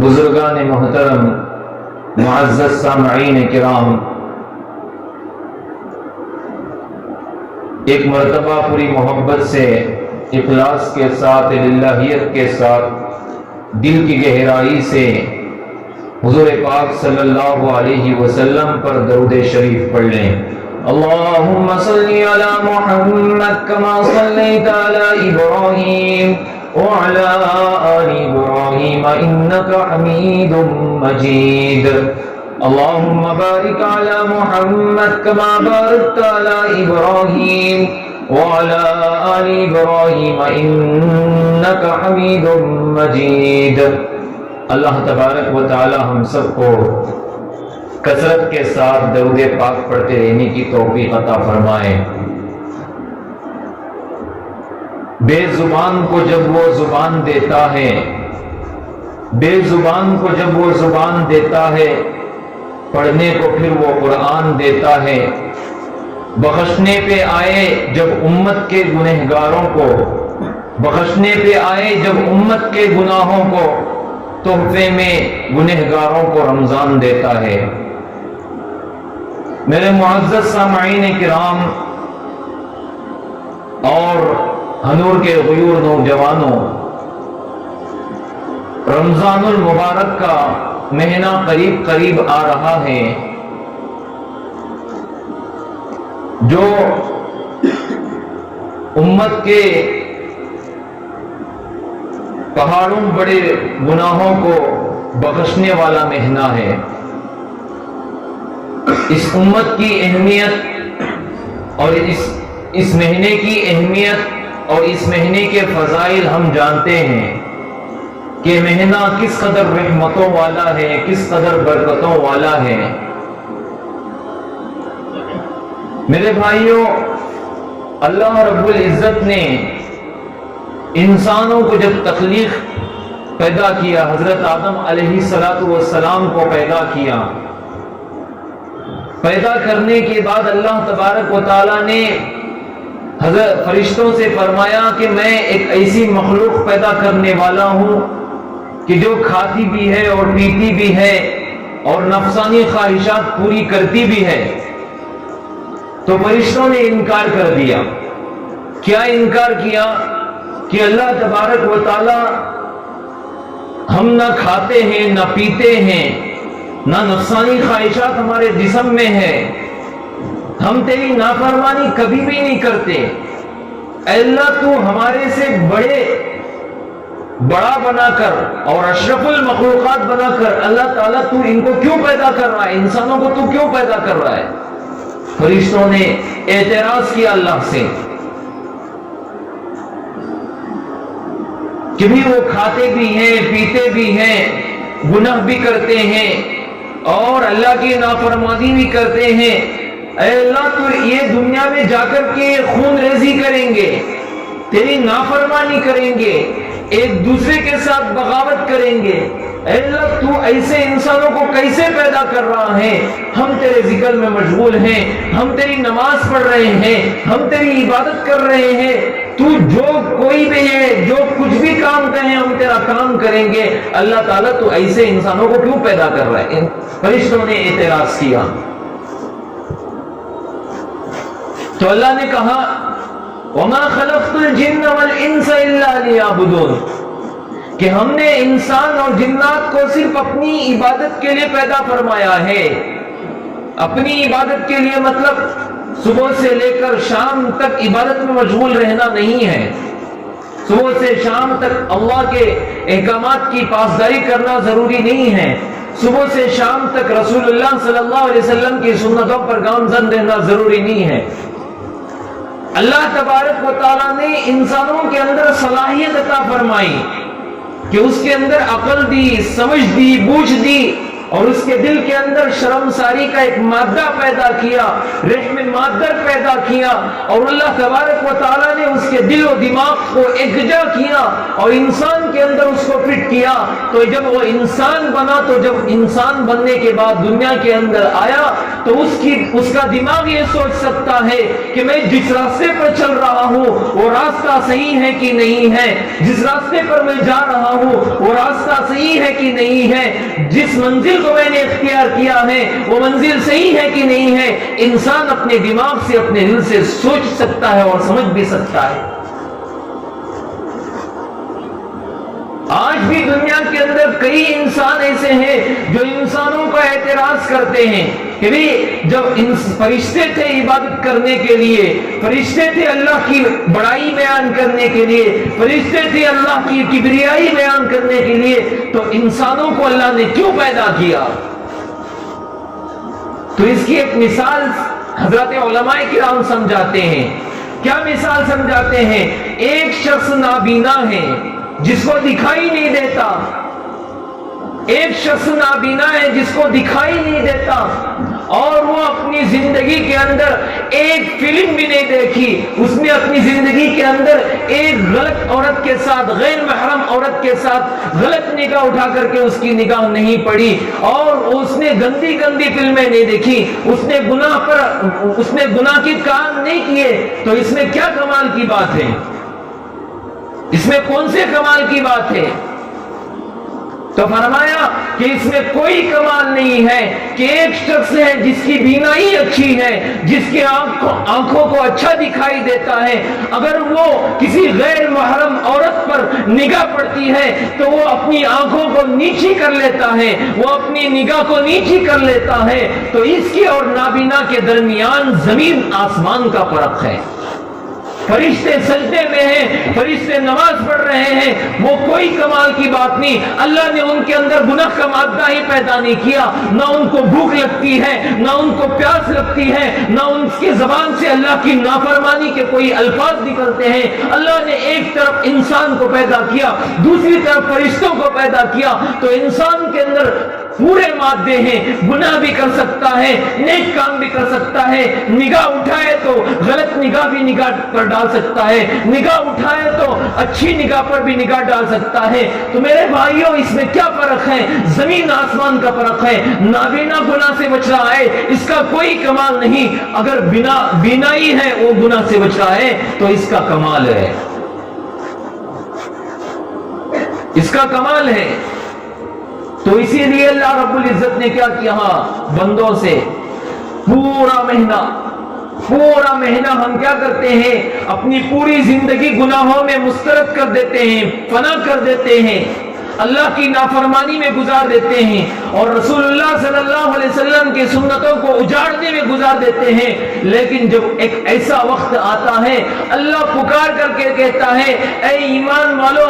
بزرگان محترم، معزز سامعین کرام، ایک مرتبہ پوری محبت سے، اخلاص کے ساتھ، للہیت کے ساتھ، دل کی گہرائی سے حضور پاک صلی اللہ علیہ وسلم پر درود شریف پڑھ لیں۔ اللہم صلی علی محمد کما صلیت علی ابراہیم وعلی آل ابراہیم انک حمید مجید۔ اللہم بارک علی محمد کما بارکت علی ابراہیم وعلی آل ابراہیم انک حمید مجید۔ اللہ تبارک و تعالی ہم سب کو کثرت کے ساتھ درود پاک پڑھتے رہنے کی توفیق عطا فرمائے۔ بے زبان کو جب وہ زبان دیتا ہے، بے زبان کو جب وہ زبان دیتا ہے، پڑھنے کو پھر وہ قرآن دیتا ہے۔ بخشنے پہ آئے جب امت کے گنہگاروں کو، بخشنے پہ آئے جب امت کے گناہوں کو، تحفے میں گنہگاروں کو رمضان دیتا ہے۔ میرے معزز سامعین کرام اور ہنور کے غیور نوجوانوں، رمضان المبارک کا مہینہ قریب قریب آ رہا ہے، جو امت کے پہاڑوں بڑے گناہوں کو بخشنے والا مہینہ ہے۔ اس امت کی اہمیت اور اس مہینے کی اہمیت اور اس مہینے کے فضائل ہم جانتے ہیں کہ مہینہ کس قدر رحمتوں والا ہے، کس قدر برکتوں والا ہے۔ میرے بھائیوں، اللہ رب العزت نے انسانوں کو جب تخلیق پیدا کیا، حضرت آدم علیہ السلام کو پیدا کیا، پیدا کرنے کے بعد اللہ تبارک و تعالی نے حضرت فرشتوں سے فرمایا کہ میں ایک ایسی مخلوق پیدا کرنے والا ہوں کہ جو کھاتی بھی ہے اور پیتی بھی ہے اور نفسانی خواہشات پوری کرتی بھی ہے۔ تو فرشتوں نے انکار کر دیا۔ کیا انکار کیا؟ کہ اللہ تبارک و تعالی ہم نہ کھاتے ہیں، نہ پیتے ہیں، نہ نفسانی خواہشات ہمارے جسم میں ہے، ہم تیری نافرمانی کبھی بھی نہیں کرتے۔ اے اللہ، تو ہمارے سے بڑا بنا کر اور اشرف المخلوقات بنا کر اللہ تعالیٰ تو ان کو کیوں پیدا کر رہا ہے، انسانوں کو تو کیوں پیدا کر رہا ہے؟ فرشتوں نے اعتراض کیا اللہ سے کہ بھی وہ کھاتے بھی ہیں، پیتے بھی ہیں، گناہ بھی کرتے ہیں اور اللہ کی نافرمانی بھی کرتے ہیں۔ اے اللہ، تو یہ دنیا میں جا کر کے خون ریزی کریں گے، تیری نافرمانی کریں گے، ایک دوسرے کے ساتھ بغاوت کریں گے۔ اے اللہ، تو ایسے انسانوں کو کیسے پیدا کر رہا ہے؟ ہم تیرے ذکر میں مشغول ہیں، ہم تیری نماز پڑھ رہے ہیں، ہم تیری عبادت کر رہے ہیں، تو جو کوئی بھی ہے، جو کچھ بھی کام کہیں ہم تیرا کام کریں گے۔ اللہ تعالیٰ تو ایسے انسانوں کو کیوں پیدا کر رہا ہے؟ فرشتوں نے اعتراض کیا تو اللہ نے کہا وَمَا خَلَقْتُ الْجِنَّ وَالْإِنسَ إِلَّا لِيَعْبُدُونَ، کہ ہم نے انسان اور جنات کو صرف اپنی عبادت کے لیے پیدا فرمایا ہے۔ اپنی عبادت کے لیے مطلب صبح سے لے کر شام تک عبادت میں مشغول رہنا نہیں ہے، صبح سے شام تک اللہ کے احکامات کی پاسداری کرنا ضروری نہیں ہے، صبح سے شام تک رسول اللہ صلی اللہ علیہ وسلم کی سنتوں پر گامزن رہنا ضروری نہیں ہے۔ اللہ تبارک و تعالیٰ نے انسانوں کے اندر صلاحیت عطا فرمائی کہ اس کے اندر عقل دی، سمجھ دی، بوجھ دی اور اس کے دل کے اندر شرمساری کا ایک مادہ پیدا کیا، رحم مادر پیدا کیا، اور اللہ تبارک و تعالیٰ نے اس کے دل و دماغ کو یکجا کیا اور انسان کے اندر اس کو فٹ کیا، تو جب وہ انسان بنا، تو جب انسان بننے کے بعد دنیا کے اندر آیا تو اس کا دماغ یہ سوچ سکتا ہے کہ میں جس راستے پر چل رہا ہوں وہ راستہ صحیح ہے کہ نہیں ہے، جس راستے پر میں جا رہا ہوں وہ راستہ صحیح ہے کہ نہیں ہے، جس منزل کو میں نے اختیار کیا ہے وہ منزل صحیح ہے کہ نہیں ہے۔ انسان اپنے دماغ سے، اپنے دل سے سوچ سکتا ہے اور سمجھ بھی سکتا ہے۔ آج بھی دنیا کے اندر کئی انسان ایسے ہیں جو انسانوں کا اعتراض کرتے ہیں کہ جب فرشتے تھے عبادت کرنے کے لیے، فرشتے تھے اللہ کی بڑائی بیان کرنے کے لیے، فرشتے تھے اللہ کی کبریائی بیان کرنے کے لیے، تو انسانوں کو اللہ نے کیوں پیدا کیا؟ تو اس کی ایک مثال حضرت علماء کرام سمجھاتے ہیں۔ کیا مثال سمجھاتے ہیں؟ ایک شخص نابینا ہے جس کو دکھائی نہیں دیتا، ایک شخص نابینا ہے جس کو دکھائی نہیں دیتا، اور وہ اپنی زندگی کے اندر ایک فلم بھی نہیں دیکھی، اس نے اپنی زندگی کے اندر ایک غلط عورت کے ساتھ، غیر محرم عورت کے ساتھ غلط نگاہ اٹھا کر کے اس کی نگاہ نہیں پڑی، اور اس نے گندی فلمیں نہیں دیکھی، اس نے گناہ کے کام نہیں کیے، تو اس میں کیا کمال کی بات ہے؟ اس میں کون سے کمال کی بات ہے؟ تو فرمایا کہ اس میں کوئی کمال نہیں ہے کہ ایک شخص ہے جس کی بینائی اچھی ہے، جس کی آنکھوں کو اچھا دکھائی دیتا ہے، اگر وہ کسی غیر محرم عورت پر نگاہ پڑتی ہے تو وہ اپنی آنکھوں کو نیچی کر لیتا ہے، وہ اپنی نگاہ کو نیچی کر لیتا ہے، تو اس کی اور نابینا کے درمیان زمین آسمان کا فرق ہے۔ فرشتے سجدے میں ہیں، فرشتے نماز پڑھ رہے ہیں، وہ کوئی کمال کی بات نہیں۔ اللہ نے ان کے اندر گناہ کا مادہ ہی پیدا نہیں کیا، نہ ان کو بھوک لگتی ہے، نہ ان کو پیاس لگتی ہے، نہ ان کی زبان سے اللہ کی نافرمانی کے کوئی الفاظ نکلتے ہیں۔ اللہ نے ایک طرف انسان کو پیدا کیا، دوسری طرف فرشتوں کو پیدا کیا، تو انسان کے اندر پورے مادے ہیں، گناہ بھی کر سکتا ہے، نیک کام بھی کر سکتا ہے، نگاہ اٹھائے تو غلط نگاہ بھی نگاہ پر ڈال سکتا ہے، نگاہ اٹھائے تو اچھی نگاہ پر بھی نگاہ ڈال سکتا ہے۔ تو میرے بھائیوں، اس میں کیا فرق ہے؟ زمین آسمان کا فرق ہے۔ نابینا گناہ سے بچ رہا ہے، اس کا کوئی کمال نہیں، اگر بینائی ہے وہ گناہ سے بچ رہا ہے تو اس کا کمال ہے، اس کا کمال ہے۔ تو اسی لیے اللہ رب العزت نے کیا کیا؟ بندوں سے پورا مہینہ ہم کیا کرتے ہیں؟ اپنی پوری زندگی گناہوں میں مسترد کر دیتے ہیں، فنا کر دیتے ہیں، اللہ کی نافرمانی میں گزار دیتے ہیں، اور رسول اللہ صلی اللہ علیہ وسلم کی سنتوں کو اجاڑنے میں گزار دیتے ہیں۔ لیکن جب ایک ایسا وقت آتا ہے، اللہ پکار کر کے کہتا ہے، اے ایمان والو،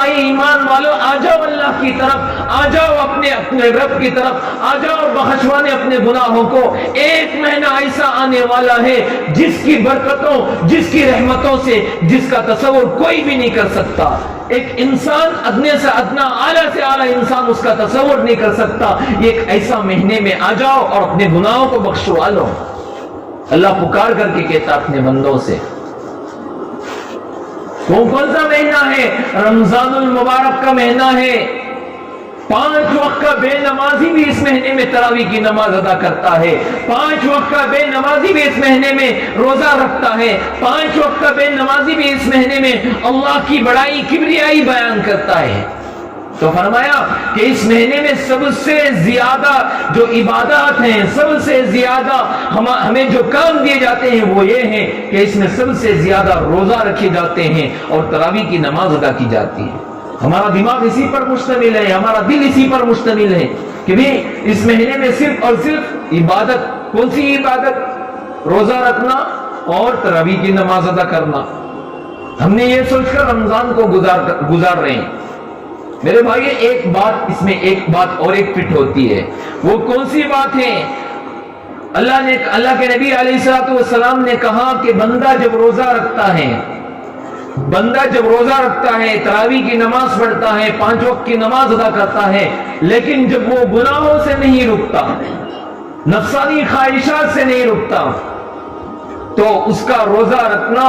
آ جاؤ اللہ کی طرف، آ جاؤ اپنے رب کی طرف، آ جاؤ بخشوانے اپنے گناہوں کو۔ ایک مہینہ ایسا آنے والا ہے جس کی برکتوں، جس کی رحمتوں سے، جس کا تصور کوئی بھی نہیں کر سکتا۔ ایک انسان ادنے سے ادنا، اعلیٰ سے اعلیٰ انسان اس کا تصور نہیں کر سکتا۔ یہ ایک ایسا مہینے میں آ جاؤ اور اپنے گناہوں کو بخشوا لو۔ اللہ پکار کر کے کہتا اپنے بندوں سے۔ کون سا مہینہ ہے؟ رمضان المبارک کا مہینہ ہے۔ 5 وقت کا بے نمازی بھی اس مہینے میں تراویح کی نماز ادا کرتا ہے، 5 وقت کا بے نمازی بھی اس مہینے میں روزہ رکھتا ہے، 5 وقت کا بے نمازی بھی اس مہینے میں اللہ کی بڑائی، کبریائی بیان کرتا ہے۔ تو فرمایا کہ اس مہینے میں سب سے زیادہ جو عبادات ہیں، سب سے زیادہ ہمیں جو کام دیے جاتے ہیں وہ یہ ہیں کہ اس میں سب سے زیادہ روزہ رکھے جاتے ہیں اور تراویح کی نماز ادا کی جاتی ہے۔ ہمارا دماغ اسی پر مشتمل ہے، ہمارا دل اسی پر مشتمل ہے کہ اس مہینے میں صرف اور صرف عبادت۔ کون سی عبادت؟ روزہ رکھنا اور تراویح کی نماز ادا کرنا۔ ہم نے یہ سوچ کر رمضان کو گزار رہے ہیں۔ میرے بھائی، ایک بات اور ایک فٹ ہوتی ہے۔ وہ کون سی بات ہے؟ اللہ کے نبی علیہ الصلوۃ والسلام نے کہا کہ بندہ جب روزہ رکھتا ہے، بندہ جب روزہ رکھتا ہے، تراویح کی نماز پڑھتا ہے، 5 وقت کی نماز ادا کرتا ہے، لیکن جب وہ گناہوں سے نہیں رکتا، نفسانی خواہشات سے نہیں رکتا، تو اس کا روزہ رکھنا،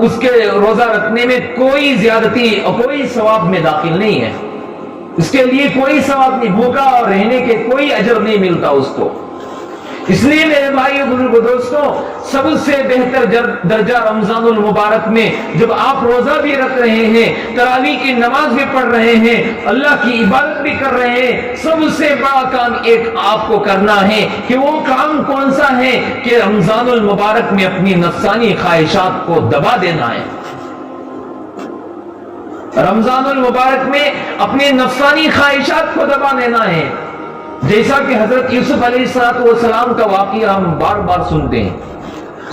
اس کے روزہ رکھنے میں کوئی زیادتی اور کوئی ثواب میں داخل نہیں ہے، اس کے لیے کوئی ثواب نہیں، بھوکا اور رہنے کے کوئی اجر نہیں ملتا اس کو۔ اس لیے میرے بھائیو بزرگو دوستوں، سب سے بہتر درجہ رمضان المبارک میں جب آپ روزہ بھی رکھ رہے ہیں، تراویح کی نماز بھی پڑھ رہے ہیں، اللہ کی عبادت بھی کر رہے ہیں، سب سے بڑا کام ایک آپ کو کرنا ہے کہ وہ کام کون سا ہے کہ رمضان المبارک میں اپنی نفسانی خواہشات کو دبا دینا ہے۔ رمضان المبارک میں اپنی نفسانی خواہشات کو دبا دینا ہے، جیسا کہ حضرت یوسف علیہ السلام کا واقعہ ہم بار بار سنتے ہیں۔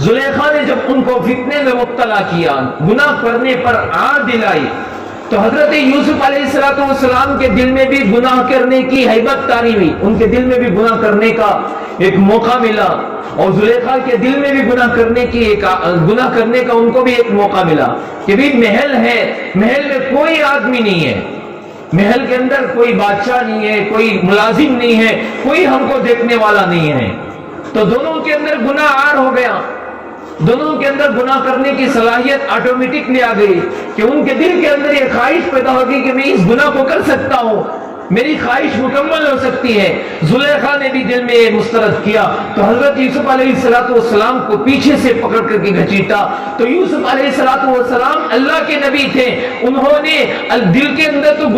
زلیخا نے جب ان کو فتنے میں مبتلا کیا، گناہ کرنے پر آڑ دلائی، تو حضرت یوسف علیہ السلام کے دل میں بھی گناہ کرنے کی ہیبت طاری ہوئی، ان کے دل میں بھی گناہ کرنے کا ایک موقع ملا، اور زلیخا کے دل میں بھی گناہ کرنے کا ان کو بھی ایک موقع ملا کہ بھی محل ہے، محل میں کوئی آدمی نہیں ہے، محل کے اندر کوئی بادشاہ نہیں ہے، کوئی ملازم نہیں ہے، کوئی ہم کو دیکھنے والا نہیں ہے، تو دونوں کے اندر گناہ آڑ ہو گیا، دونوں کے اندر گناہ کرنے کی صلاحیت آٹومیٹکلی آ گئی کہ ان کے دل کے اندر یہ خواہش پیدا ہوگی کہ میں اس گناہ کو کر سکتا ہوں، میری خواہش مکمل ہو سکتی ہے۔ زلیخا نے بھی دل میں یہ مسترد کیا، تو حضرت یوسف علیہ السلام کو پیچھے سے پکڑ کر کے گھسیٹا، تو یوسف علیہ السلام اللہ کے نبی تھے، انہوں نے دل کے اندر تو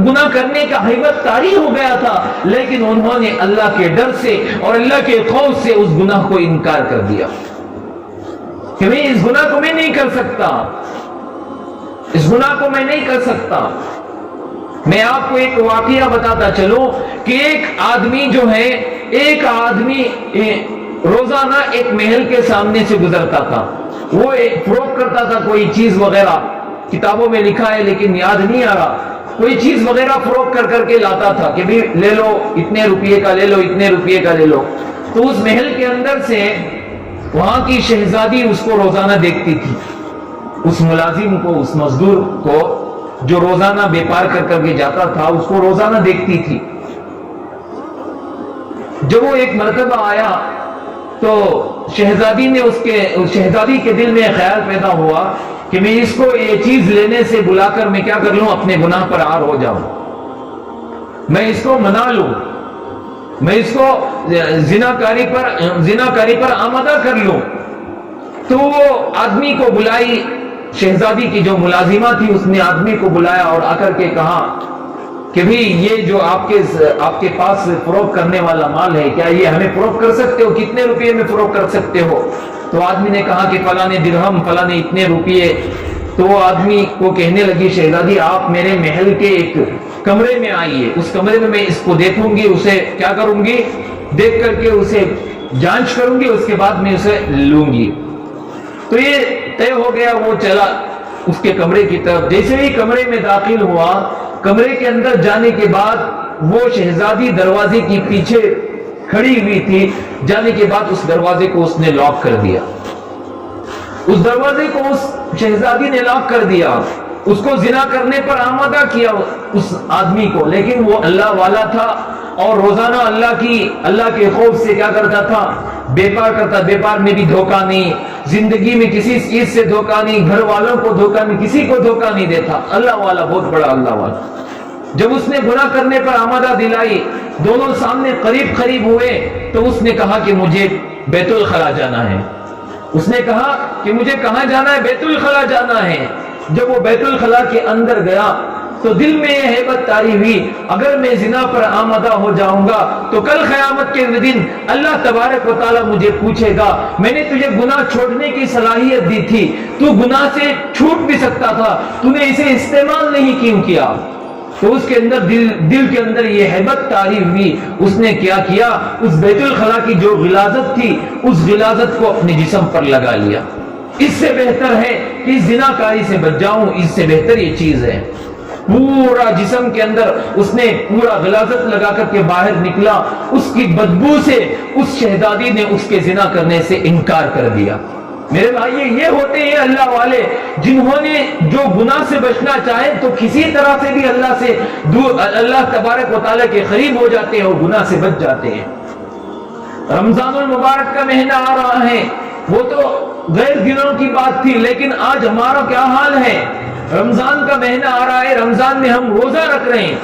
گناہ کرنے کا ہیبت طاری ہو گیا تھا، لیکن انہوں نے اللہ کے ڈر سے اور اللہ کے خوف سے اس گناہ کو انکار کر دیا کہ میں اس گناہ کو میں نہیں کر سکتا، اس گناہ کو میں نہیں کر سکتا۔ میں آپ کو ایک واقعہ بتاتا چلوں کہ ایک آدمی جو ہے، ایک آدمی روزانہ ایک محل کے سامنے سے گزرتا تھا، وہ فروخت کرتا تھا کوئی چیز وغیرہ، کتابوں میں لکھا ہے لیکن یاد نہیں آ رہا، کوئی چیز وغیرہ فروخت کر کے لاتا تھا کہ بھی لے لو، اتنے روپیے کا لے لو، اتنے روپیے کا لے لو۔ تو اس محل کے اندر سے وہاں کی شہزادی اس کو روزانہ دیکھتی تھی، اس ملازم کو، اس مزدور کو جو روزانہ بیپار کر کے جاتا تھا، اس کو روزانہ دیکھتی تھی۔ جب وہ ایک مرتبہ آیا تو شہزادی کے دل میں خیال پیدا ہوا کہ میں اس کو یہ چیز لینے سے بلا کر میں کیا کر لوں، اپنے گناہ پر عار ہو جاؤں، میں اس کو منا لوں، میں اس کو زناکاری پر آمادہ کر لوں۔ تو وہ آدمی کو بلائی، شہزادی کی جو ملازمہ تھی اس نے آدمی کو بلایا اور آ کر کے کہا کہ بھی یہ جو آپ کے پاس فروخت کرنے والا مال ہے، کیا یہ ہمیں فروخت کر سکتے ہو، کتنے روپے میں فروخت کر سکتے ہو؟ تو آدمی نے کہا کہ فلاں درہم، فلاں اتنے روپے۔ تو وہ آدمی کو کہنے لگی شہزادی آپ میرے محل کے ایک کمرے میں آئیے، اس کمرے میں اس کو دیکھوں گی، اسے کیا کروں گی، دیکھ کر کے اسے جانچ کروں گی، اس کے بعد میں اسے لوں گی۔ تو یہ طے ہو گیا، وہ چلا اس کے کمرے کی طرف۔ جیسے ہی کمرے میں داخل ہوا، کمرے کے اندر جانے کے بعد وہ شہزادی دروازے کی پیچھے کھڑی ہوئی تھی، جانے کے بعد اس دروازے کو اس نے لاک کر دیا، اس دروازے کو اس شہزادی نے لاک کر دیا، اس کو زنا کرنے پر آمادہ کیا اس آدمی کو۔ لیکن وہ اللہ والا تھا اور روزانہ اللہ کے خوف سے کیا کرتا تھا، بیپار کرتا، بیپار میں بھی دھوکہ نہیں، زندگی میں کسی چیز سے دھوکہ نہیں، گھر والوں کو دھوکہ نہیں، کسی کو دھوکہ نہیں دیتا، اللہ والا، بہت بڑا اللہ والا۔ جب اس نے گناہ کرنے پر آمادہ دلائی، دونوں سامنے قریب ہوئے، تو اس نے کہا کہ مجھے بیت الخلا جانا ہے۔ اس نے کہا کہ مجھے کہاں جانا ہے، بیت الخلا جانا ہے۔ جب وہ بیت الخلا کے اندر گیا تو دل میں یہ ہیبت طاری ہوئی، اگر میں زنا پر آمادہ ہو جاؤں گا تو کل قیامت کے دن اللہ تبارک و تعالی مجھے پوچھے گا، میں نے تجھے گناہ چھوڑنے کی صلاحیت دی تھی، تو گناہ سے چھوٹ بھی سکتا تھا، تو نے اسے استعمال نہیں کیوں کیا؟ تو اس کے اندر دل کے اندر یہ ہیبت طاری ہوئی، اس نے کیا کیا، اس بیت الخلا کی جو غلاظت تھی، اس غلاظت کو اپنے جسم پر لگا لیا۔ اس سے بہتر ہے کہ اس زناکاری سے بچ جاؤں، اس سے بہتر یہ چیز ہے۔ پورا جسم کے اندر اس نے پورا غلاظت لگا کر کے باہر نکلا، اس کی بدبو سے اس شہزادی نے اس کے زنا کرنے سے انکار کر دیا۔ میرے بھائی یہ ہوتے ہیں اللہ والے جنہوں نے جو گناہ سے بچنا چاہے تو کسی طرح سے بھی اللہ سے دور، اللہ تبارک و تعالیٰ کے قریب ہو جاتے ہیں اور گناہ سے بچ جاتے ہیں۔ رمضان المبارک کا مہینہ آ رہا ہے، وہ تو غیر دنوں کی بات تھی، لیکن آج ہمارا کیا حال ہے؟ رمضان کا مہینہ آ رہا ہے، رمضان میں ہم روزہ رکھ رہے ہیں۔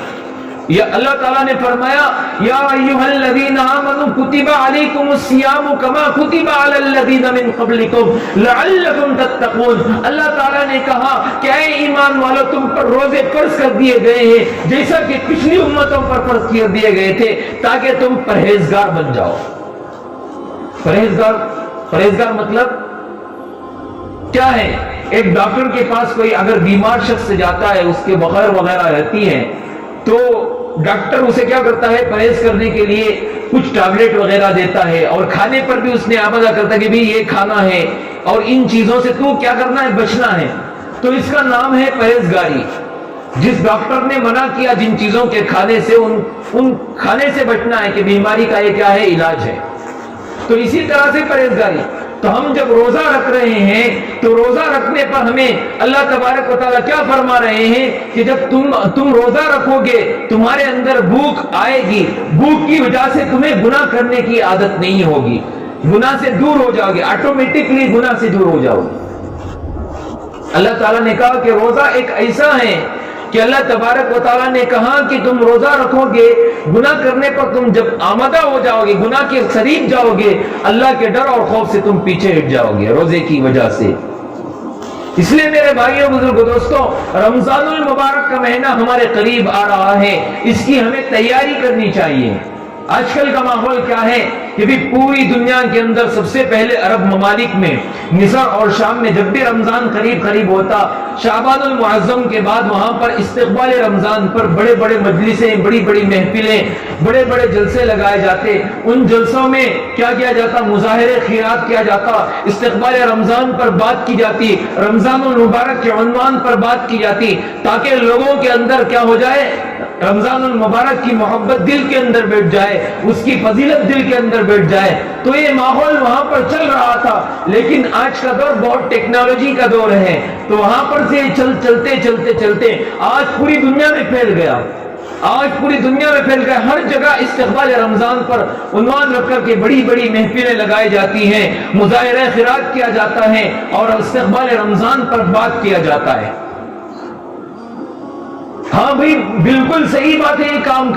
یا اللہ تعالیٰ نے فرمایا یا ایھا الذین آمنوا کتب علیکم الصیام کما کتب علی الذین من قبلکم لعلکم تتقون۔ اللہ تعالیٰ نے کہا کہ اے ایمان والو، تم پر روزے فرض کر دیے گئے ہیں جیسا کہ پچھلی امتوں پر فرض کر دیے گئے تھے، تاکہ تم پرہیزگار بن جاؤ۔ پرہیزگار مطلب کیا ہے؟ ایک ڈاکٹر کے پاس کوئی اگر بیمار شخص سے جاتا ہے، اس کے بخار وغیرہ رہتی ہیں، تو ڈاکٹر اسے کیا کرتا ہے؟ پرہیز کرنے کے لیے کچھ ٹیبلٹ وغیرہ دیتا ہے، اور کھانے پر بھی اس نے آمادہ کرتا ہے کہ بھی یہ کھانا ہے اور ان چیزوں سے تو کیا کرنا ہے؟ بچنا ہے۔ تو اس کا نام ہے پرہیزگاری۔ جس ڈاکٹر نے منع کیا جن چیزوں کے کھانے سے، ان کھانے سے بچنا ہے کہ بیماری کا یہ کیا ہے؟ علاج ہے۔ تو اسی طرح سے پرہیزگاری۔ تو ہم جب روزہ رکھ رہے ہیں تو روزہ رکھنے پر ہمیں اللہ تبارک و تعالیٰ کیا فرما رہے ہیں کہ جب تم روزہ رکھو گے تمہارے اندر بھوک آئے گی، بھوک کی وجہ سے تمہیں گناہ کرنے کی عادت نہیں ہوگی، گناہ سے دور ہو جاؤ گے، آٹومیٹکلی گناہ سے دور ہو جاؤ گے۔ اللہ تعالیٰ نے کہا کہ روزہ ایک ایسا ہے کہ اللہ تبارک و تعالیٰ نے کہا کہ تم روزہ رکھو گے، گناہ کرنے پر تم جب آمادہ ہو جاؤ گے، گناہ کے قریب جاؤ گے، اللہ کے ڈر اور خوف سے تم پیچھے ہٹ جاؤ گے روزے کی وجہ سے۔ اس لیے میرے بھائیوں بزرگوں دوستوں، رمضان المبارک کا مہینہ ہمارے قریب آ رہا ہے، اس کی ہمیں تیاری کرنی چاہیے۔ آج کل کا ماحول کیا ہے کہ بھی پوری دنیا کے اندر سب سے پہلے عرب ممالک میں، مصر اور شام میں جب بھی رمضان قریب ہوتا، شعبان المعظم کے بعد وہاں پر استقبال رمضان پر بڑے بڑے مجلسیں، بڑی بڑی محفلیں، بڑے بڑے جلسے لگائے جاتے۔ ان جلسوں میں کیا کیا جاتا؟ مظاہرے خیرات کیا جاتا، استقبال رمضان پر بات کی جاتی، رمضان المبارک کے عنوان پر بات کی جاتی، تاکہ لوگوں کے اندر کیا ہو جائے؟ رمضان المبارک کی محبت دل کے اندر بیٹھ جائے، اس کی فضیلت دل کے اندر بیٹھ جائے۔ تو یہ ماحول وہاں پر چل رہا تھا، لیکن آج کا دور بہت ٹیکنالوجی کا دور ہے، تو وہاں پر سے چلتے آج پوری دنیا میں پھیل گیا۔ ہر جگہ استقبال رمضان پر عنوان رکھ کر کے بڑی بڑی محفلیں لگائی جاتی ہیں، مظاہرہ خیرات کیا جاتا ہے اور استقبال رمضان پر بات کیا جاتا ہے۔ ہاں بھائی، بالکل صحیح بات ہے، یہ کام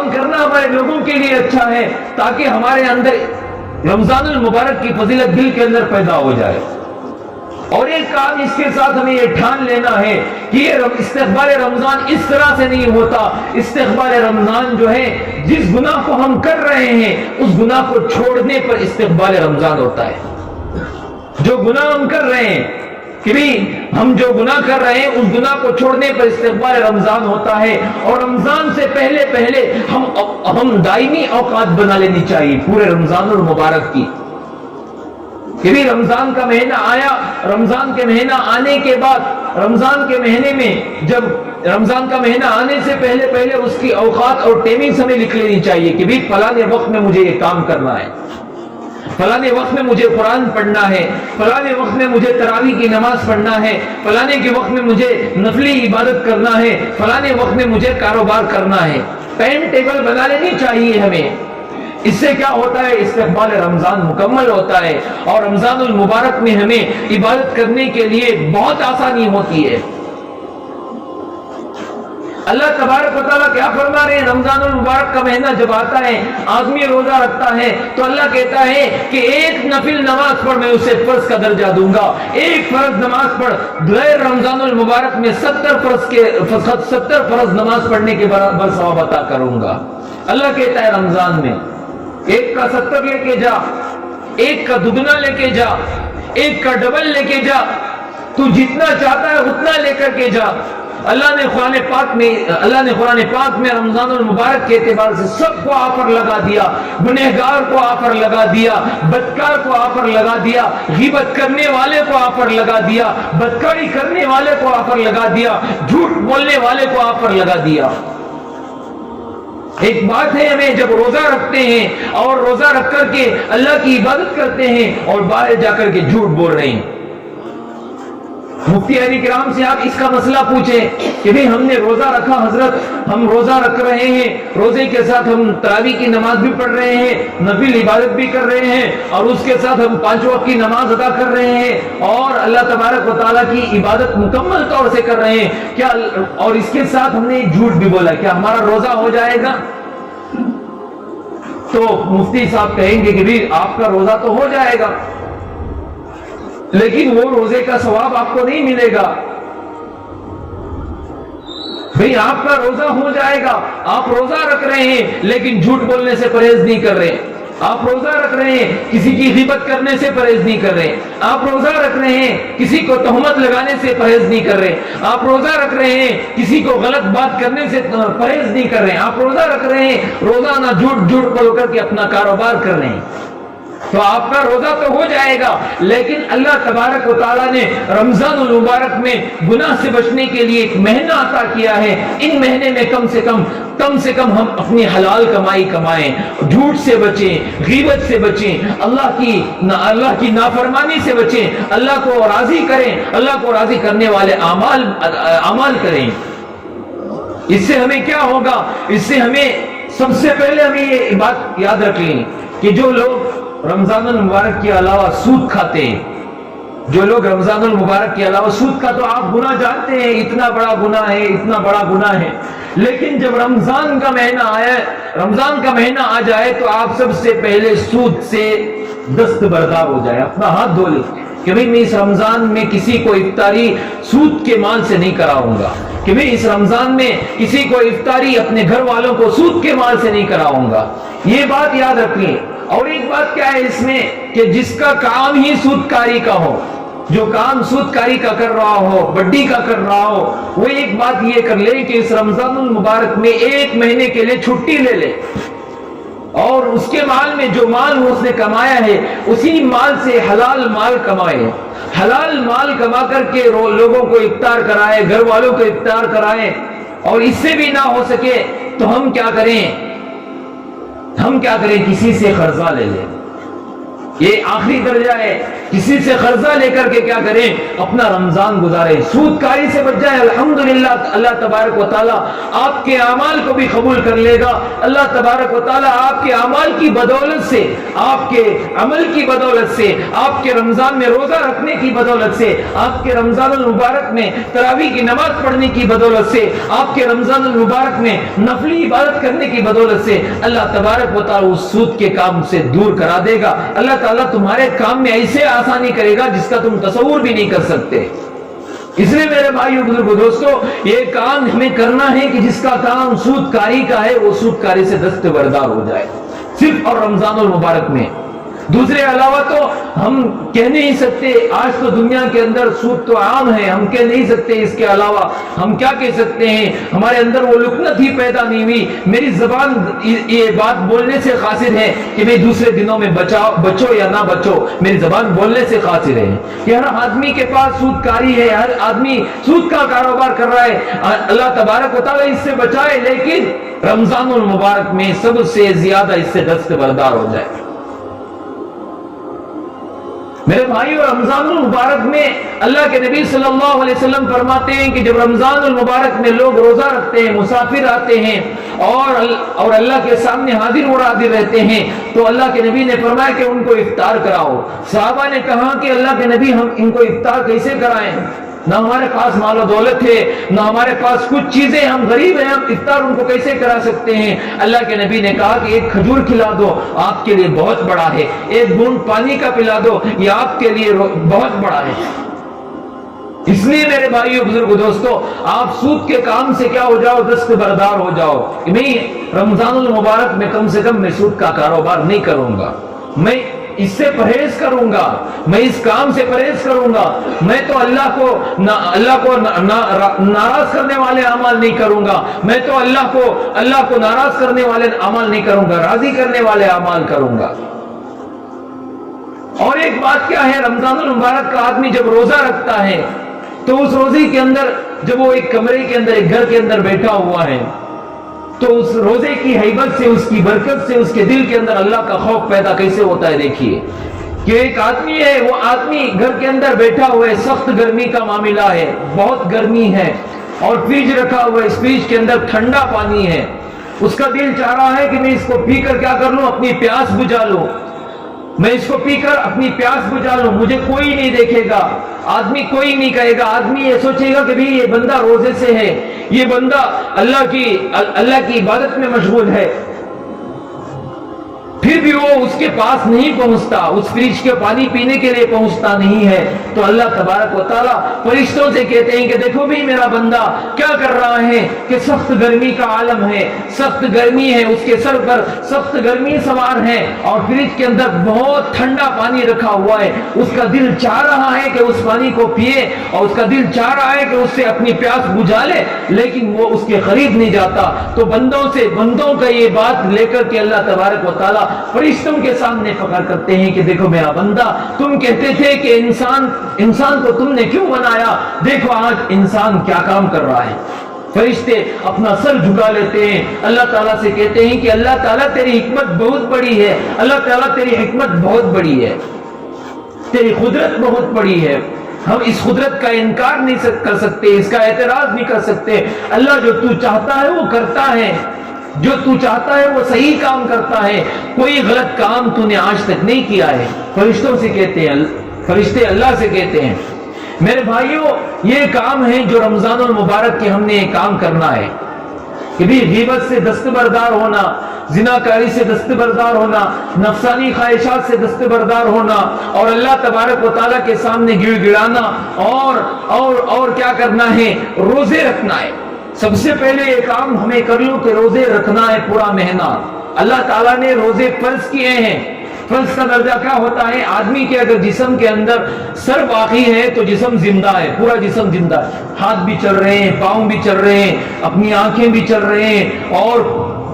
کرنا ہمارے لوگوں کے لیے اچھا ہے، تاکہ ہمارے اندر رمضان المبارک کی فضیلت دل کے اندر پیدا ہو جائے۔ اور ایک کام اس کے ساتھ ہمیں یہ ٹھان لینا ہے کہ یہ استقبال رمضان اس طرح سے نہیں ہوتا۔ استقبال رمضان جو ہے، جس گناہ کو ہم کر رہے ہیں اس گناہ کو چھوڑنے پر استقبال رمضان ہوتا ہے۔ جو گناہ ہم کر رہے ہیں کہ بھی ہم جو گناہ کر رہے ہیں اس گناہ کو چھوڑنے پر استقبال رمضان ہوتا ہے۔ اور رمضان سے پہلے ہم دائمی اوقات بنا لینی چاہیے پورے رمضان المبارک کی، کہ بھی رمضان کا مہینہ آیا، رمضان کے مہینہ آنے کے بعد، رمضان کے مہینے میں جب رمضان کا مہینہ آنے سے پہلے اس کی اوقات اور ٹائمنگز ہمیں لکھ لینی چاہیے کہ بھی فلاں وقت میں مجھے یہ کام کرنا ہے، فلانے وقت میں مجھے قرآن پڑھنا ہے، فلانے وقت میں مجھے تراویح کی نماز پڑھنا ہے، فلانے کے وقت میں مجھے نفلی عبادت کرنا ہے، فلانے وقت میں مجھے کاروبار کرنا ہے۔ ٹائم ٹیبل بنا لینی چاہیے ہمیں۔ اس سے کیا ہوتا ہے؟ استقبال رمضان مکمل ہوتا ہے، اور رمضان المبارک میں ہمیں عبادت کرنے کے لیے بہت آسانی ہوتی ہے۔ اللہ تبارک و تعالیٰ کیا فرما رہے ہیں؟ رمضان المبارک کا مہینہ جب آتا ہے، آدمی روزہ رکھتا ہے تو اللہ کہتا ہے کہ ایک نفل نماز پڑھ، میں اسے فرض کا درجہ دوں گا۔ ایک فرض نماز پڑھ، غیر رمضان المبارک میں 70 فرض نماز پڑھنے کے برابر ثواب عطا کروں گا۔ اللہ کہتا ہے رمضان میں ایک کا 70 لے کے جا، ایک کا دگنا لے کے جا، ایک کا ڈبل لے کے جا، تو جتنا چاہتا ہے اتنا لے کر کے جا۔ اللہ نے قرآن پاک میں رمضان المبارک کے اعتبار سے سب کو آفر لگا دیا، گنہگار کو آفر لگا دیا، بدکار کو آفر لگا دیا، غیبت کرنے والے کو آفر لگا دیا، بدکاری کرنے والے کو آفر لگا دیا، جھوٹ بولنے والے کو آفر لگا دیا۔ ایک بات ہے ہمیں جب روزہ رکھتے ہیں اور روزہ رکھ کر کے اللہ کی عبادت کرتے ہیں اور باہر جا کر کے جھوٹ بول رہے ہیں. مفتی علی کرام سے آپ اس کا مسئلہ پوچھیں کہ بھئی ہم نے روزہ رکھا حضرت، ہم روزہ رکھ رہے ہیں، روزے کے ساتھ ہم تراویح کی نماز بھی پڑھ رہے ہیں، نفل عبادت بھی کر رہے ہیں، اور اس کے ساتھ ہم 5 وقت کی نماز ادا کر رہے ہیں اور اللہ تبارک و تعالیٰ کی عبادت مکمل طور سے کر رہے ہیں کیا، اور اس کے ساتھ ہم نے جھوٹ بھی بولا، کیا ہمارا روزہ ہو جائے گا؟ تو مفتی صاحب کہیں گے کہ بھئی آپ کا روزہ تو ہو جائے گا، لیکن وہ روزے کا ثواب آپ کو نہیں ملے گا. بھئی آپ کا روزہ ہو جائے گا، آپ روزہ رکھ رہے ہیں لیکن جھوٹ بولنے سے پرہیز نہیں کر رہے، آپ روزہ رکھ رہے ہیں کسی کی غیبت کرنے سے پرہیز نہیں کر رہے، آپ روزہ رکھ رہے ہیں کسی کو تہمت لگانے سے پرہیز نہیں کر رہے، آپ روزہ رکھ رہے ہیں کسی کو غلط بات کرنے سے پرہیز نہیں کر رہے، آپ روزہ رکھ رہے ہیں روزانہ جھوٹ بول کر کے اپنا کاروبار کر رہے ہیں، تو آپ کا روزہ تو ہو جائے گا، لیکن اللہ تبارک و تعالیٰ نے رمضان المبارک میں گناہ سے بچنے کے لیے ایک مہینہ عطا کیا ہے. ان مہینے میں کم سے کم ہم اپنی حلال کمائی کمائیں، جھوٹ سے بچیں، غیبت سے بچیں، اللہ کی نافرمانی سے بچیں، اللہ کو راضی کریں، اللہ کو راضی کرنے والے اعمال کریں. اس سے ہمیں کیا ہوگا؟ اس سے ہمیں سب سے پہلے ہمیں یہ بات یاد رکھ لیں کہ جو لوگ رمضان المبارک کے علاوہ سود کھاتے ہیں، جو لوگ رمضان المبارک کے علاوہ سود کا تو آپ گناہ جانتے ہیں، اتنا بڑا گناہ ہے، اتنا بڑا گناہ ہے، لیکن جب رمضان کا مہینہ آ جائے تو آپ سب سے پہلے سود سے دستبردار ہو جائے، اپنا ہاتھ دھو لیں کہ بھئی میں اس رمضان میں کسی کو افطاری سود کے مال سے نہیں کراؤں گا، کہ بھئی اس رمضان میں کسی کو افطاری اپنے گھر والوں کو سود کے مال سے نہیں کراؤں گا. یہ بات یاد رکھیں. اور ایک بات کیا ہے اس میں کہ جس کا کام ہی سود کاری کا ہو، جو کام سود کاری کا کر رہا ہو، بڈی کا کر رہا ہو، وہ ایک بات یہ کر لے کہ اس رمضان المبارک میں 1 مہینے کے لیے چھٹی لے لے، اور اس کے مال میں جو مال اس نے کمایا ہے اسی مال سے حلال مال کمائے، حلال مال کما کر کے لوگوں کو افطار کرائے، گھر والوں کو افطار کرائے. اور اس سے بھی نہ ہو سکے تو ہم کیا کریں؟ کسی سے قرضہ لے لیں. یہ آخری درجہ ہے. کسی سے قرضہ لے کر کے کیا کریں؟ اپنا رمضان گزارے، سود کاری سے بچ جائے. الحمدللہ اللہ تبارک و تعالیٰ آپ کے اعمال کو بھی قبول کر لے گا. اللہ تبارک و تعالیٰ آپ کے اعمال کی بدولت سے، آپ کے عمل کی بدولت سے، آپ کے رمضان میں روزہ رکھنے کی بدولت سے، آپ کے رمضان المبارک میں تراویح کی نماز پڑھنے کی بدولت سے، آپ کے رمضان المبارک میں نفلی عبادت کرنے کی بدولت سے اللہ تبارک و تعالیٰ اس سود کے کام سے دور کرا دے گا. اللہ تعالیٰ تمہارے کام میں ایسے آسانی کرے گا جس کا تم تصور بھی نہیں کر سکتے. اس لیے میرے بھائیو بزرگو دوستو، یہ کام ہمیں کرنا ہے کہ جس کا کام سود کاری کا ہے وہ سود کاری سے دستبردار ہو جائے، صرف اور رمضان المبارک میں. دوسرے علاوہ تو ہم کہہ نہیں سکتے، آج تو دنیا کے اندر سود تو عام ہے، ہم کہہ نہیں سکتے. اس کے علاوہ ہم کیا کہہ سکتے ہیں؟ ہمارے اندر وہ لکنت ہی پیدا نہیں ہوئی. میری زبان یہ بات بولنے سے قاصر ہے کہ میں دوسرے دنوں میں بچو یا نہ بچو، میری زبان بولنے سے قاصر ہے کہ ہر آدمی کے پاس سود کاری ہے، ہر آدمی سود کا کاروبار کر رہا ہے. اللہ تبارک و تعالیٰ اس سے بچائے، لیکن رمضان المبارک میں سب سے زیادہ اس سے دستبردار ہو جائے. میرے بھائیو، رمضان المبارک میں اللہ کے نبی صلی اللہ علیہ وسلم فرماتے ہیں کہ جب رمضان المبارک میں لوگ روزہ رکھتے ہیں، مسافر آتے ہیں اور اللہ کے سامنے حاضر و ناظر رہتے ہیں، تو اللہ کے نبی نے فرمایا کہ ان کو افطار کراؤ. صحابہ نے کہا کہ اللہ کے نبی ہم ان کو افطار کیسے کرائیں؟ نہ ہمارے پاس مال و دولت ہے، نہ ہمارے پاس کچھ چیزیں، ہم غریب ہیں، ہم افطار ان کو کیسے کرا سکتے ہیں؟ اللہ کے نبی نے کہا کہ ایک کھجور کھلا دو، آپ کے لیے بہت بڑا ہے. ایک بوند پانی کا پلا دو، یہ آپ کے لیے بہت بڑا ہے. اس لیے میرے بھائیو بزرگو دوستو، آپ سود کے کام سے کیا ہو جاؤ؟ دستبردار ہو جاؤ. میں رمضان المبارک میں کم سے کم میں سود کا کاروبار نہیں کروں گا، میں اس سے پرہیز کروں گا، میں اس کام سے پرہیز کروں گا. میں تو اللہ کو ناراض کرنے والے اعمال نہیں کروں گا، میں تو اللہ کو ناراض کرنے والے اعمال نہیں کروں گا، راضی کرنے والے اعمال کروں گا. اور ایک بات کیا ہے، رمضان المبارک کا آدمی جب روزہ رکھتا ہے تو اس روزے کے اندر جب وہ ایک کمرے کے اندر، ایک گھر کے اندر بیٹھا ہوا ہے تو اس روزے کی حیبت سے، اس کی برکت سے اس کے دل کے اندر اللہ کا خوف پیدا کیسے ہوتا ہے؟ دیکھیے کہ ایک آدمی ہے، وہ آدمی گھر کے اندر بیٹھا ہوا ہے، سخت گرمی کا معاملہ ہے، بہت گرمی ہے، اور فریج رکھا ہوا ہے، اس فریج کے اندر ٹھنڈا پانی ہے، اس کا دل چاہ رہا ہے کہ میں اس کو پی کر کیا کر لوں؟ اپنی پیاس بجھا لوں، میں اس کو پی کر اپنی پیاس بجھا لوں، مجھے کوئی نہیں دیکھے گا، آدمی کوئی نہیں کہے گا، آدمی یہ سوچے گا کہ بھی یہ بندہ روزے سے ہے، یہ بندہ اللہ کی عبادت میں مشغول ہے، پھر بھی وہ اس کے پاس نہیں پہنچتا، اس فریج کے پانی پینے کے لیے پہنچتا نہیں ہے، تو اللہ تبارک و تعالیٰ فرشتوں سے کہتے ہیں کہ دیکھو بھی میرا بندہ کیا کر رہا ہے، کہ سخت گرمی کا عالم ہے، سخت گرمی ہے، اس کے سر پر سخت گرمی سوار ہے، اور فریج کے اندر بہت ٹھنڈا پانی رکھا ہوا ہے، اس کا دل چاہ رہا ہے کہ اس پانی کو پیے، اور اس کا دل چاہ رہا ہے کہ اس سے اپنی پیاس بجھا لے، لیکن وہ اس کے قریب نہیں جاتا۔ تو بندوں کا یہ بات لے کر کے اللہ تبارک و تعالیٰ فرشتوں کے سامنے فخر کرتے ہیں کہ دیکھو میرا بندہ، تم کہتے تھے کہ انسان کو تم نے کیوں بنایا، دیکھو آج انسان کیا کام کر رہا ہے۔ فرشتے اپنا سر جھکا لیتے ہیں، اللہ تعالیٰ سے کہتے ہیں کہ اللہ تعالیٰ تیری حکمت بہت بڑی ہے، اللہ تعالیٰ تیری حکمت بہت بڑی ہے، تیری قدرت بہت بڑی ہے، ہم اس قدرت کا انکار نہیں کر سکتے، اس کا اعتراض نہیں کر سکتے۔ اللہ جو تو چاہتا ہے وہ کرتا ہے، جو تو چاہتا ہے وہ صحیح کام کرتا ہے، کوئی غلط کام تو نے آج تک نہیں کیا ہے۔ فرشتوں سے کہتے ہیں، فرشتے اللہ سے کہتے ہیں میرے بھائیوں یہ کام ہے جو رمضان المبارک کے ہم نے یہ کام کرنا ہے کہ بھی غیبت سے دستبردار ہونا، زناکاری سے دستبردار ہونا، نفسانی خواہشات سے دستبردار ہونا، اور اللہ تبارک و تعالیٰ کے سامنے گڑ گڑانا، اور کیا کرنا ہے؟ روزے رکھنا ہے۔ سب سے پہلے یہ کام ہمیں کر لوں کہ روزے رکھنا ہے پورا مہینہ۔ اللہ تعالیٰ نے روزے فرض کیے ہیں۔ فرض کا درجہ کیا ہوتا ہے؟ آدمی کے اگر جسم کے اندر سر باقی ہے تو جسم زندہ ہے، پورا جسم زندہ ہے، ہاتھ بھی چل رہے ہیں، پاؤں بھی چل رہے ہیں، اپنی آنکھیں بھی چل رہے ہیں، اور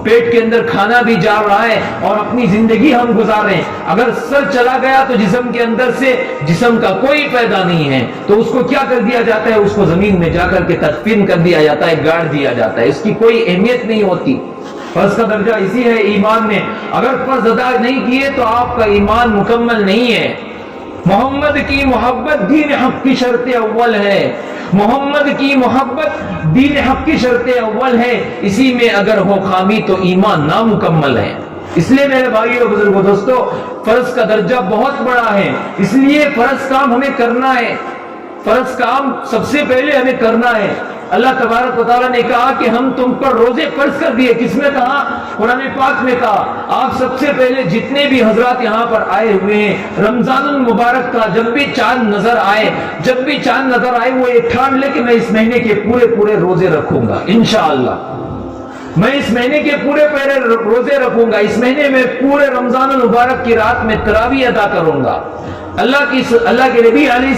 پیٹ کے اندر کھانا بھی جا رہا ہے، اور اپنی زندگی ہم گزار رہے ہیں۔ اگر سر چلا گیا تو جسم کے اندر سے جسم کا کوئی فائدہ نہیں ہے، تو اس کو کیا کر دیا جاتا ہے؟ اس کو زمین میں جا کر کے تدفین کر دیا جاتا ہے، گاڑ دیا جاتا ہے، اس کی کوئی اہمیت نہیں ہوتی۔ فرض کا درجہ اسی ہے ایمان میں، اگر فرض ادا نہیں کیے تو آپ کا ایمان مکمل نہیں ہے۔ محمد کی محبت دین حق کی شرط اول ہے، محمد کی محبت دین حق کی شرط اول ہے، اسی میں اگر ہو خامی تو ایمان نامکمل ہے۔ اس لیے میرے بھائیو بزرگوں دوستو فرض کا درجہ بہت بڑا ہے، اس لیے فرض کام ہمیں کرنا ہے، فرض کام سب سے پہلے ہمیں کرنا ہے۔ اللہ تبارک و تعالیٰ نے کہا کہ ہم تم پر روزے فرض کر دیے، کس میں کہا؟ قرآن پاک میں کہا۔ آپ سب سے پہلے جتنے بھی حضرات یہاں پر آئے ہوئے ہیں، رمضان المبارک کا جب بھی چاند نظر آئے وہ یہ ٹھان لے کہ میں اس مہینے کے پورے روزے رکھوں گا، انشاءاللہ میں اس مہینے کے پورے روزے رکھوں گا، اس مہینے میں پورے رمضان المبارک کی رات میں تراویح ادا کروں گا، اللہ کے نبی علیہ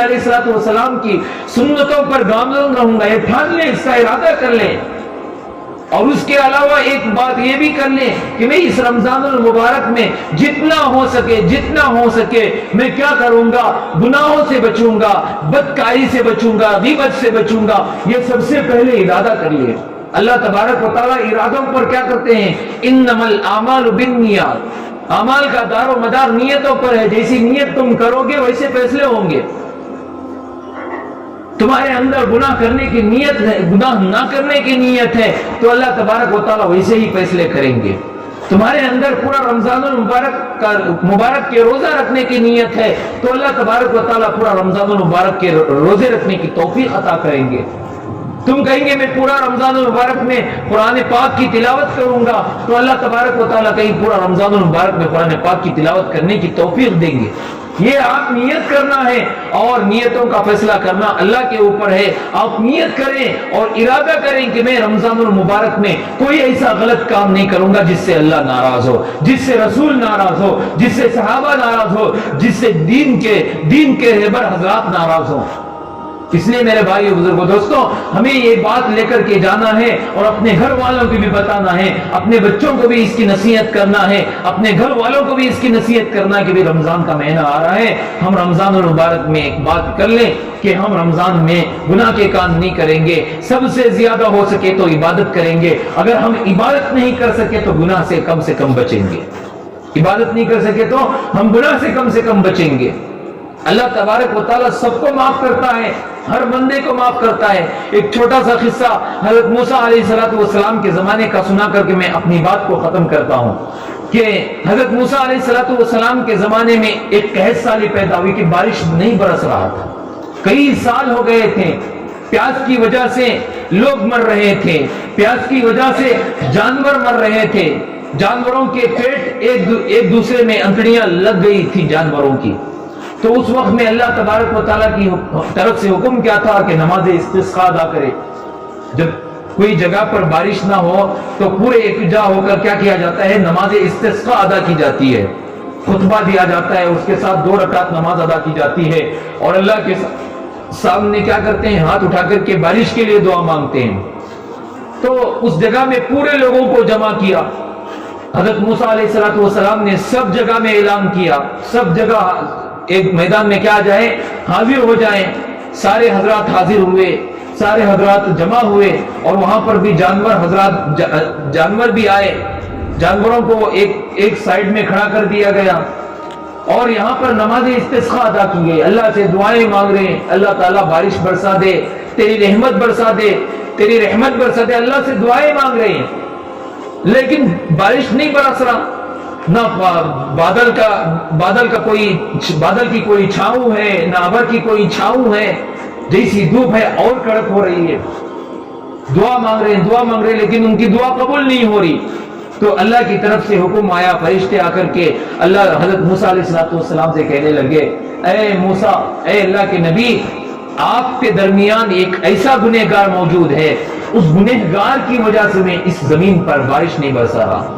الصلوۃ والسلام کی سنتوں پر گامزن رہوں گا، یہ ٹھان لیں، اس کا ارادہ کر لیں۔ اور اس کے علاوہ ایک بات یہ بھی کر لیں کہ میں اس رمضان المبارک میں جتنا ہو سکے میں کیا کروں گا؟ گناہوں سے بچوں گا، بدکاری سے بچوں گا، غیبت سے بچوں گا، یہ سب سے پہلے ارادہ کر لیے۔ اللہ تبارک و تعالیٰ ارادوں پر کیا کرتے ہیں؟ انما الاعمال بالنیات، اعمال کا دار و مدار نیتوں پر ہے، جیسی نیت تم کرو گے ویسے فیصلے ہوں گے۔ تمہارے اندر گناہ کرنے کی نیت ہے، گناہ نہ کرنے کی نیت ہے تو اللہ تبارک و تعالیٰ ویسے ہی فیصلے کریں گے۔ تمہارے اندر پورا رمضان المبارک کے روزہ رکھنے کی نیت ہے تو اللہ تبارک و تعالیٰ پورا رمضان المبارک کے روزے رکھنے کی توفیق عطا کریں گے۔ تم کہیں گے میں پورا رمضان المبارک میں قرآن پاک کی تلاوت کروں گا تو اللہ تبارک و تعالیٰ کہیں پورا رمضان المبارک میں قرآن پاک کی تلاوت کرنے کی توفیق دیں گے۔ یہ آپ نیت کرنا ہے، اور نیتوں کا فیصلہ کرنا اللہ کے اوپر ہے۔ آپ نیت کریں اور ارادہ کریں کہ میں رمضان المبارک میں کوئی ایسا غلط کام نہیں کروں گا جس سے اللہ ناراض ہو، جس سے رسول ناراض ہو، جس سے صحابہ ناراض ہو، جس سے دین کے رہبر حضرات ناراض ہوں۔ اس لیے میرے بھائی بزرگوں دوستوں، ہمیں یہ بات لے کر کے جانا ہے اور اپنے گھر والوں کو بھی بتانا ہے، اپنے بچوں کو بھی اس کی نصیحت کرنا ہے، اپنے گھر والوں کو بھی اس کی نصیحت کرنا ہے کہ بھی رمضان کا مہینہ آ رہا ہے، ہم رمضان المبارک میں ایک بات کر لیں کہ ہم رمضان میں گناہ کے کام نہیں کریں گے، سب سے زیادہ ہو سکے تو عبادت کریں گے، اگر ہم عبادت نہیں کر سکے تو گناہ سے کم بچیں گے، عبادت نہیں کر سکے تو ہم گناہ سے کم بچیں گے۔ اللہ تبارک و تعالیٰ سب کو معاف کرتا ہے، ہر بندے کو معاف کرتا ہے۔ ایک چھوٹا سا قصہ حضرت موسیٰ علیہ السلام کے زمانے کا سنا کر کے میں اپنی بات کو ختم کرتا ہوں کہ حضرت موسیٰ علیہ السلام کے زمانے میں ایک قحط سالی پیدا ہوئی کہ بارش نہیں برس رہا تھا، کئی سال ہو گئے تھے، پیاس کی وجہ سے لوگ مر رہے تھے، پیاس کی وجہ سے جانور مر رہے تھے، جانوروں کے پیٹ ایک دوسرے میں انتڑیاں لگ گئی تھی جانوروں کی۔ تو اس وقت میں اللہ تبارک و تعالیٰ کی طرف سے حکم کیا تھا کہ نماز استسقاء ادا کرے۔ جب کوئی جگہ پر بارش نہ ہو تو پورے اکٹھا ہو کر کیا کیا جاتا ہے، نماز استسقاء ادا کی جاتی ہے، خطبہ دیا جاتا ہے، اس کے ساتھ 2 رکعت نماز ادا کی جاتی ہے، اور اللہ کے سامنے کیا کرتے ہیں، ہاتھ اٹھا کر کے بارش کے لیے دعا مانگتے ہیں۔ تو اس جگہ میں پورے لوگوں کو جمع کیا، حضرت موسیٰ علیہ السلام نے سب جگہ میں اعلان کیا، سب جگہ ایک میدان میں کیا جائے، حاضر ہو جائیں۔ سارے حضرات حاضر ہوئے، سارے حضرات جمع ہوئے، اور وہاں پر بھی جانور بھی آئے، جانوروں کو ایک سائیڈ میں کھڑا کر دیا گیا، اور یہاں پر نماز استسقاء ادا کی گئی، اللہ سے دعائیں مانگ رہے ہیں، اللہ تعالیٰ بارش برسا دے، تیری رحمت برسا دے، تیری رحمت برسا دے، اللہ سے دعائیں مانگ رہے ہیں، لیکن بارش نہیں برس رہا، نہ بادل کی کوئی چھاؤں ہے، نہ ابر کی کوئی چھاؤں ہے، جیسی دھوپ ہے اور کڑک ہو رہی ہے۔ دعا مانگ رہے ہیں لیکن ان کی دعا قبول نہیں ہو رہی۔ تو اللہ کی طرف سے حکم آیا، فرشتے آ کر کے اللہ حضرت موسیٰ علیہ السلام سے کہنے لگے، اے موسیٰ، اے اللہ کے نبی، آپ کے درمیان ایک ایسا گنہگار موجود ہے، اس گنہگار کی وجہ سے میں اس زمین پر بارش نہیں برسا رہا،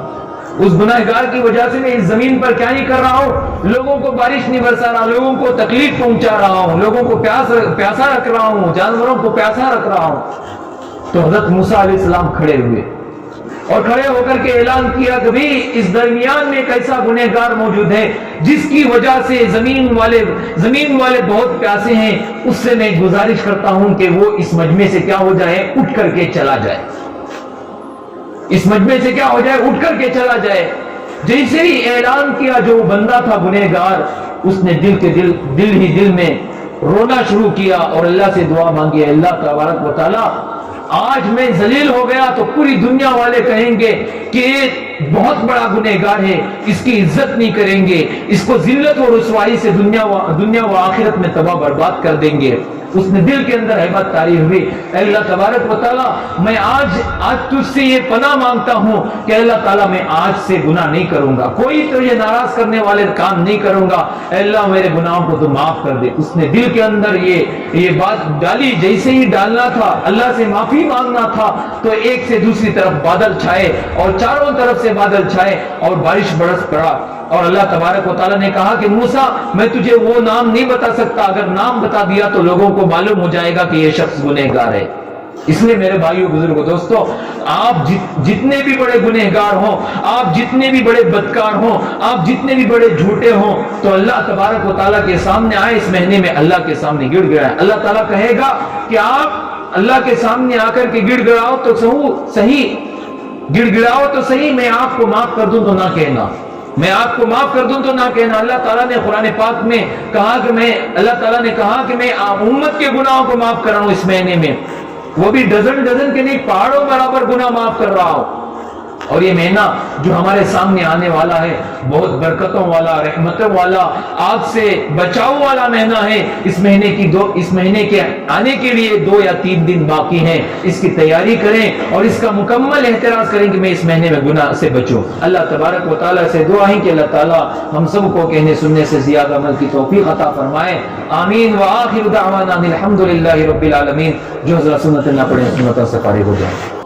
اس گنہگار کی وجہ سے میں اس زمین پر کیا نہیں کر رہا ہوں، لوگوں کو بارش نہیں برسا رہا، لوگوں کو تکلیف پہنچا رہا ہوں، لوگوں کو پیاسا رکھ رہا ہوں، جانوروں کو پیاسا رکھ رہا ہوں۔ تو حضرت موسیٰ علیہ السلام کھڑے ہوئے اور کھڑے ہو کر کے اعلان کیا کہ بھی اس درمیان میں ایک ایسا گنہگار موجود ہے جس کی وجہ سے زمین والے بہت پیاسے ہیں، اس سے میں گزارش کرتا ہوں کہ وہ اس مجمع سے کیا ہو جائے، اٹھ کر کے چلا جائے، اس مجمع سے کیا ہو جائے، اٹھ کر کے چلا جائے۔ جیسے ہی اعلان کیا، جو بندہ تھا گنہگار، اس نے دل میں رونا شروع کیا اور اللہ سے دعا مانگی، اللہ تبارک و تعالیٰ، آج میں ذلیل ہو گیا تو پوری دنیا والے کہیں گے کہ یہ بہت بڑا گنہگار ہے، اس کی عزت نہیں کریں گے، اس کو ذلت و رسوائی سے دنیا و آخرت میں تباہ برباد کر دیں گے۔ اس نے دل کے اندر ہیبت طاری ہوئی، اے اللہ تبارک و تعالیٰ، میں آج تجھ سے یہ پناہ مانگتا ہوں کہ اللہ تعالیٰ میں آج سے گناہ نہیں کروں گا، کوئی تجھے ناراض کرنے والے کام نہیں کروں گا، اے اللہ میرے گناہوں کو تو معاف کر دے۔ اس نے دل کے اندر یہ بات ڈالی، جیسے ہی ڈالنا تھا، اللہ سے معافی مانگنا تھا، تو ایک سے دوسری طرف بادل چھائے اور چاروں طرف سے بادل چھائے اور بارش برس پڑا۔ اور اللہ تبارک و تعالیٰ نے کہا کہ موسیٰ، میں تجھے وہ نام نہیں بتا سکتا، اگر نام بتا دیا تو لوگوں کو معلوم ہو جائے گا کہ یہ شخص گنہگار ہے۔ اس لیے میرے بھائیو بزرگوں دوستو، آپ جتنے بھی بڑے گنہگار ہوں، آپ جتنے بھی بڑے بدکار ہوں، آپ جتنے بھی بڑے جھوٹے ہوں، تو اللہ تبارک و تعالیٰ کے سامنے آئے، اس مہینے میں اللہ کے سامنے گڑ گڑائے۔ اللہ تعالیٰ کہے گا کہ آپ اللہ کے سامنے آ کر کے گڑ گڑاؤ تو صحیح، گڑ گڑاؤ تو صحیح، میں آپ کو معاف کر دوں تو نہ کہنا، میں آپ کو معاف کر دوں تو نہ کہنا۔ اللہ تعالیٰ نے قرآن پاک میں کہا کہ اللہ تعالیٰ نے کہا کہ میں امت کے گناہوں کو معاف کر رہا ہوں اس مہینے میں، وہ بھی ڈزن کے نہیں، پہاڑوں برابر گناہ معاف کر رہا ہوں۔ اور یہ مہینہ جو ہمارے سامنے آنے والا ہے بہت برکتوں والا، رحمتوں والا، آگ سے بچاؤ والا مہینہ ہے۔ اس مہینے کے آنے کے لیے 2 یا 3 دن باقی ہیں، اس کی تیاری کریں اور اس کا مکمل احتراز کریں کہ میں اس مہینے میں گناہ سے بچوں۔ اللہ تبارک و تعالیٰ سے دعا ہے کہ اللہ تعالیٰ ہم سب کو کہنے سننے سے زیادہ عمل کی توفیق عطا فرمائے، آمین۔ وآخر دعوانا الحمدللہ رب العالمین۔ جو حضرات سنت نہ پڑھیں سنتوں سے فارغ ہو جائیں۔